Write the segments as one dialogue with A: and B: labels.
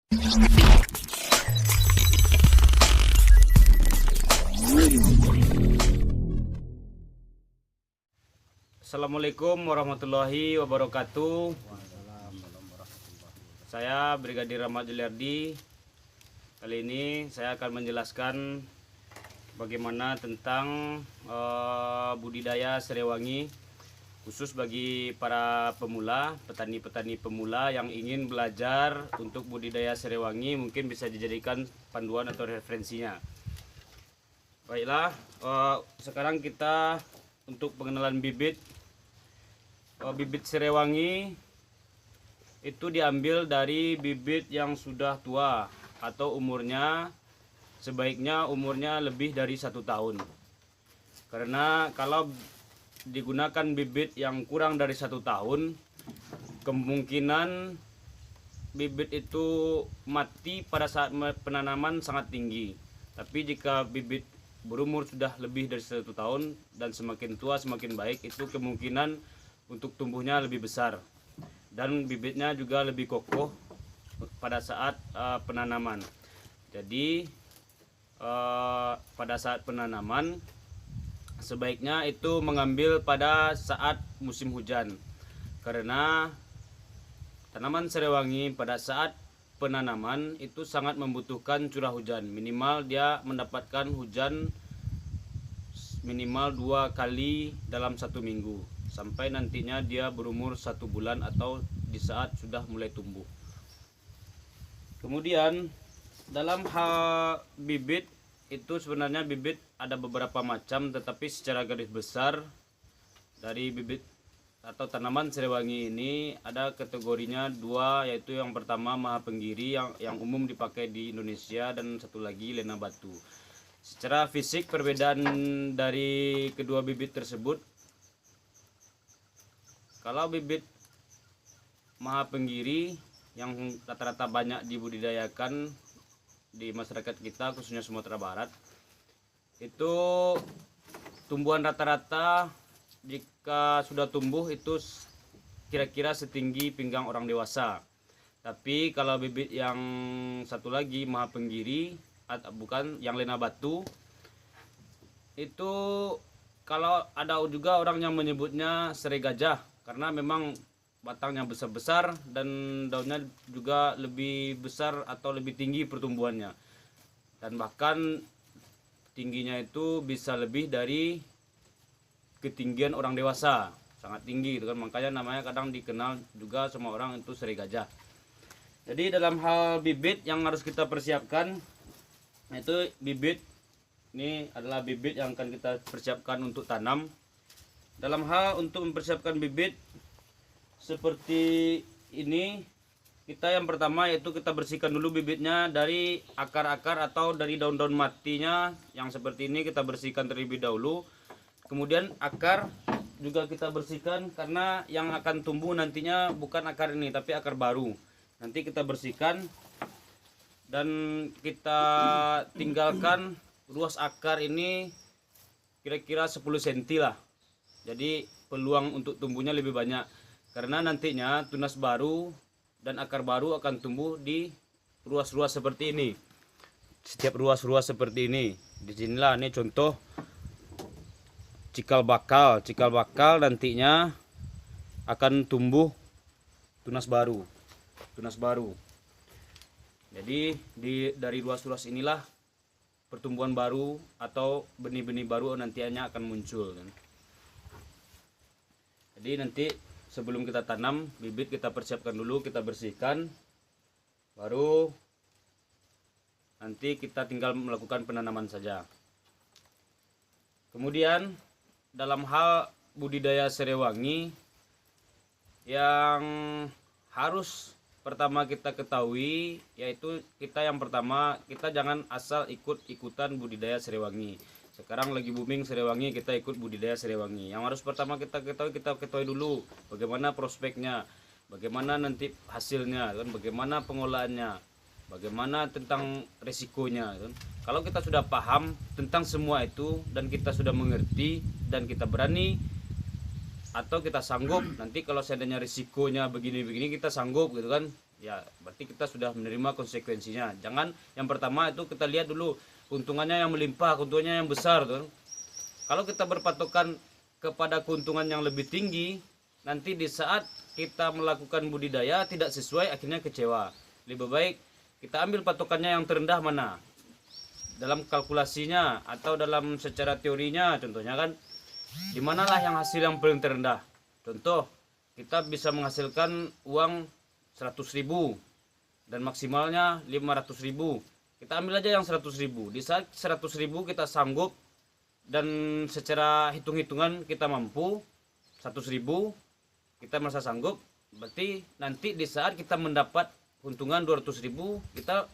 A: Assalamualaikum warahmatullahi wabarakatuh. Saya Brigadir Ahmad Juliardi. Kali ini saya akan menjelaskan bagaimana tentang budidaya serai wangi, khusus bagi para pemula, petani-petani pemula yang ingin belajar untuk budidaya serai wangi, mungkin bisa dijadikan panduan atau referensinya. Baiklah, sekarang kita untuk pengenalan bibit. Bibit serai wangi itu diambil dari bibit yang sudah tua atau sebaiknya umurnya lebih dari 1 tahun. Karena kalau digunakan bibit yang kurang dari 1 tahun, kemungkinan bibit itu mati pada saat penanaman sangat tinggi. Tapi jika bibit berumur sudah lebih dari 1 tahun dan semakin tua semakin baik, itu kemungkinan untuk tumbuhnya lebih besar dan bibitnya juga lebih kokoh pada saat penanaman. Jadi pada saat penanaman sebaiknya itu mengambil pada saat musim hujan, karena tanaman serai wangi pada saat penanaman itu sangat membutuhkan curah hujan. Minimal dia mendapatkan hujan minimal 2 kali dalam 1 minggu, sampai nantinya dia berumur 1 bulan atau di saat sudah mulai tumbuh. Kemudian dalam hal bibit itu sebenarnya bibit ada beberapa macam, tetapi secara garis besar dari bibit atau tanaman serai wangi ini ada kategorinya 2, yaitu yang pertama Mahapenggiri yang umum dipakai di Indonesia, dan satu lagi Lena Batu. Secara fisik perbedaan dari kedua bibit tersebut, kalau bibit Mahapenggiri yang rata-rata banyak dibudidayakan di masyarakat kita, khususnya Sumatera Barat, itu tumbuhan rata-rata jika sudah tumbuh itu kira-kira setinggi pinggang orang dewasa. Tapi kalau bibit yang satu lagi Mahapenggiri, bukan yang Lena Batu, itu kalau ada juga orang yang menyebutnya serai gajah, karena memang batangnya besar-besar dan daunnya juga lebih besar atau lebih tinggi pertumbuhannya, dan bahkan tingginya itu bisa lebih dari ketinggian orang dewasa, sangat tinggi itu kan, makanya namanya kadang dikenal juga sama orang itu serai gajah. Jadi dalam hal bibit yang harus kita persiapkan, itu bibit ini adalah bibit yang akan kita persiapkan untuk tanam. Dalam hal untuk mempersiapkan bibit seperti ini, kita yang pertama yaitu kita bersihkan dulu bibitnya dari akar-akar atau dari daun-daun matinya yang seperti ini, kita bersihkan terlebih dahulu. Kemudian akar juga kita bersihkan, karena yang akan tumbuh nantinya bukan akar ini tapi akar baru. Nanti kita bersihkan dan kita tinggalkan luas akar ini kira-kira 10 cm lah. Jadi peluang untuk tumbuhnya lebih banyak, karena nantinya tunas baru dan akar baru akan tumbuh di ruas-ruas seperti ini. Setiap ruas-ruas seperti ini. Disinilah ini contoh cikal bakal. Cikal bakal nantinya akan tumbuh tunas baru. Tunas baru. Jadi dari ruas-ruas inilah pertumbuhan baru atau benih-benih baru nantinya akan muncul. Jadi nanti sebelum kita tanam bibit, kita persiapkan dulu, kita bersihkan, baru nanti kita tinggal melakukan penanaman saja. Kemudian dalam hal budidaya serai wangi, yang harus pertama kita ketahui yaitu yang pertama, kita jangan asal ikut-ikutan budidaya serai wangi. Sekarang lagi booming serai wangi, kita ikut budidaya serai wangi. Yang harus pertama kita ketahui dulu bagaimana prospeknya, bagaimana nanti hasilnya, kan, bagaimana pengolahannya, bagaimana tentang resikonya, kan. Kalau kita sudah paham tentang semua itu dan kita sudah mengerti dan kita berani atau kita sanggup, nanti kalau seandainya risikonya begini-begini kita sanggup gitu kan, ya berarti kita sudah menerima konsekuensinya. Jangan yang pertama itu kita lihat dulu keuntungannya yang melimpah, keuntungannya yang besar tuh. Kalau kita berpatokan kepada keuntungan yang lebih tinggi, nanti di saat kita melakukan budidaya tidak sesuai, akhirnya kecewa. Lebih baik kita ambil patokannya yang terendah mana, dalam kalkulasinya atau dalam secara teorinya. Contohnya kan, di manalah yang hasil yang paling terendah. Contoh, kita bisa menghasilkan uang 100.000 dan maksimalnya 500.000. Kita ambil aja yang 100.000. Di saat 100.000 kita sanggup dan secara hitung-hitungan kita mampu 100.000, kita merasa sanggup, berarti nanti di saat kita mendapat keuntungan 200.000 kita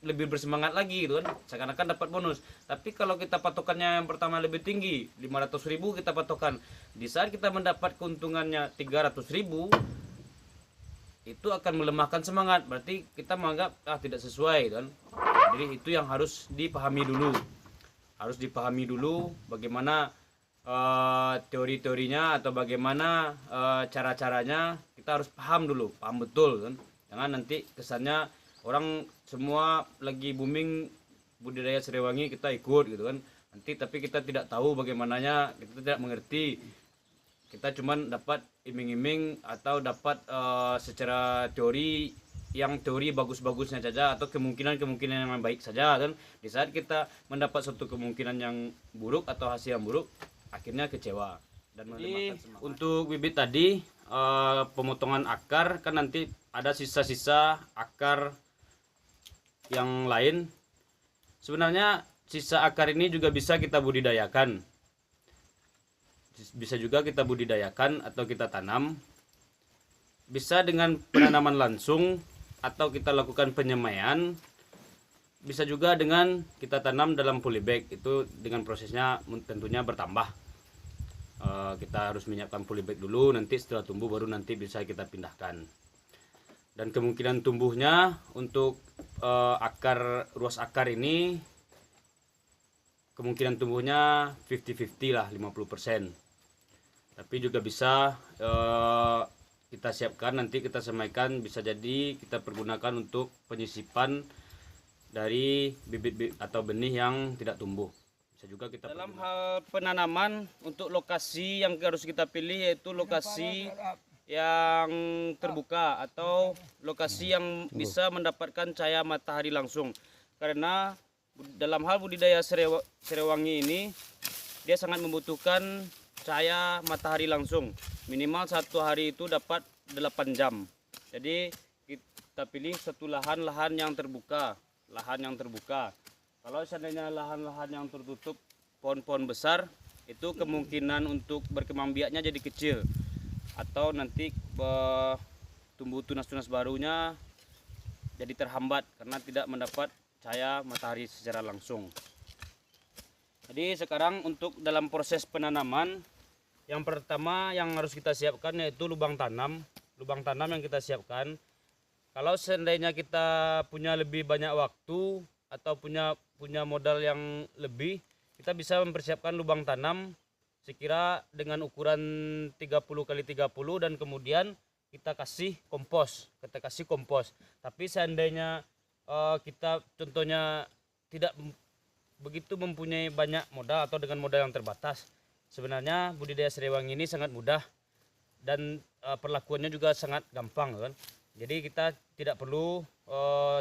A: lebih bersemangat lagi gitu kan, seakan-akan dapat bonus. Tapi kalau kita patokannya yang pertama lebih tinggi, 500.000 kita patokan, di saat kita mendapat keuntungannya 300.000, itu akan melemahkan semangat, berarti kita menganggap tidak sesuai kan. Jadi itu yang harus dipahami dulu, bagaimana teori-teorinya atau bagaimana cara-caranya. Kita harus paham dulu, paham betul kan. Jangan nanti kesannya orang semua lagi booming budidaya serewangi kita ikut gitu kan. Nanti tapi kita tidak tahu bagaimananya, kita tidak mengerti. Kita cuman dapat iming-iming atau dapat secara teori bagus-bagusnya saja atau kemungkinan yang baik saja kan. Di saat kita mendapat suatu kemungkinan yang buruk atau hasil yang buruk, akhirnya kecewa dan melemahkan semangat. Untuk bibit tadi pemotongan akar kan nanti ada sisa-sisa akar yang lain. Sebenarnya sisa akar ini juga bisa kita budidayakan. Bisa juga kita budidayakan atau kita tanam. Bisa dengan penanaman langsung atau kita lakukan penyemaian. Bisa juga dengan kita tanam dalam polybag. Itu dengan prosesnya tentunya bertambah. Kita harus menyiapkan polybag dulu, nanti setelah tumbuh baru nanti bisa kita pindahkan. Dan kemungkinan tumbuhnya untuk ruas akar ini kemungkinan tumbuhnya 50-50 lah, 50%. Tapi juga bisa kita siapkan, nanti kita semaikan, bisa jadi kita pergunakan untuk penyisipan dari bibit atau benih yang tidak tumbuh. Bisa juga kita dalam hal penanaman, untuk lokasi yang harus kita pilih yaitu lokasi yang terbuka atau lokasi yang bisa mendapatkan cahaya matahari langsung. Karena dalam hal budidaya serewangi ini dia sangat membutuhkan cahaya matahari langsung. Minimal satu hari itu dapat 8 jam. Jadi kita pilih satu lahan yang terbuka. Kalau seandainya lahan-lahan yang tertutup pohon-pohon besar, itu kemungkinan untuk berkembang biaknya jadi kecil, atau nanti tumbuh tunas-tunas barunya jadi terhambat karena tidak mendapat cahaya matahari secara langsung. Jadi sekarang untuk dalam proses penanaman, yang pertama yang harus kita siapkan yaitu lubang tanam. Lubang tanam yang kita siapkan, kalau seandainya kita punya lebih banyak waktu atau punya modal yang lebih, kita bisa mempersiapkan lubang tanam sekira dengan ukuran 30 kali 30 dan kemudian kita kasih kompos. Tapi seandainya kita contohnya tidak begitu mempunyai banyak modal atau dengan modal yang terbatas, sebenarnya budidaya serewangi ini sangat mudah dan perlakuannya juga sangat gampang kan. Jadi kita tidak perlu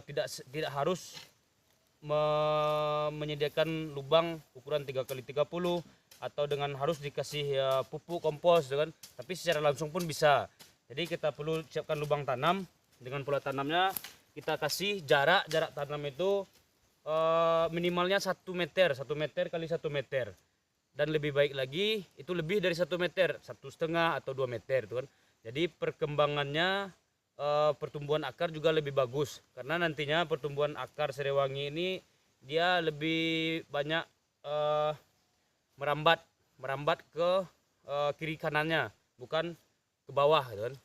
A: tidak harus menyediakan lubang ukuran 3 kali 30 atau dengan harus dikasih pupuk kompos kan, tapi secara langsung pun bisa. Jadi kita perlu siapkan lubang tanam. Dengan pola tanamnya kita kasih jarak tanam itu minimalnya 1 meter kali 1 meter, dan lebih baik lagi itu lebih dari 1 meter, 1,5 atau 2 meter itu kan. Jadi perkembangannya pertumbuhan akar juga lebih bagus, karena nantinya pertumbuhan akar serewangi ini dia lebih banyak merambat ke kiri kanannya, bukan ke bawah gitu kan.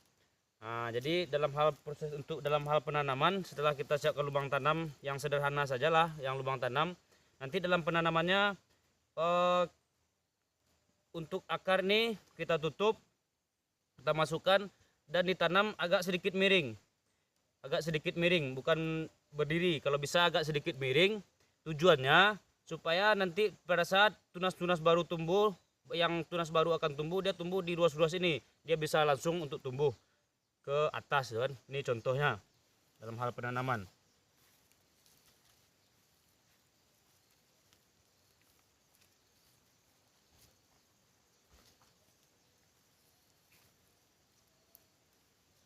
A: Nah, jadi dalam hal penanaman, setelah kita siapkan lubang tanam yang sederhana sajalah, yang lubang tanam, nanti dalam penanamannya untuk akar nih kita tutup, kita masukkan dan ditanam agak sedikit miring. agak sedikit miring, bukan berdiri. Kalau bisa agak sedikit miring, tujuannya supaya nanti pada saat tunas-tunas baru tumbuh, yang tunas baru akan tumbuh, dia tumbuh di ruas-ruas ini, dia bisa langsung untuk tumbuh ke atas kan. Ini contohnya dalam hal penanaman.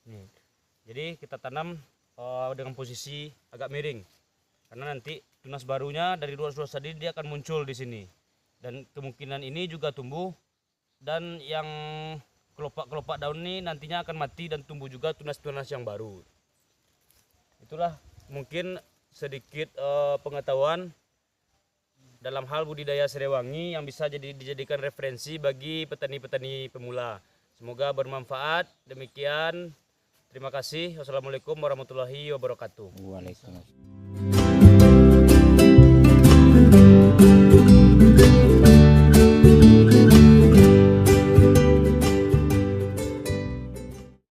A: Nih. Jadi kita tanam dengan posisi agak miring, karena nanti tunas barunya dari ruas-ruas tadi dia akan muncul di sini, dan kemungkinan ini juga tumbuh, dan yang kelopak-kelopak daun ini nantinya akan mati dan tumbuh juga tunas-tunas yang baru. Itulah mungkin sedikit pengetahuan dalam hal budidaya serewangi yang bisa dijadikan referensi bagi petani-petani pemula. Semoga bermanfaat. Demikian. Terima kasih. Wassalamualaikum warahmatullahi wabarakatuh.
B: Waalaikumsalam.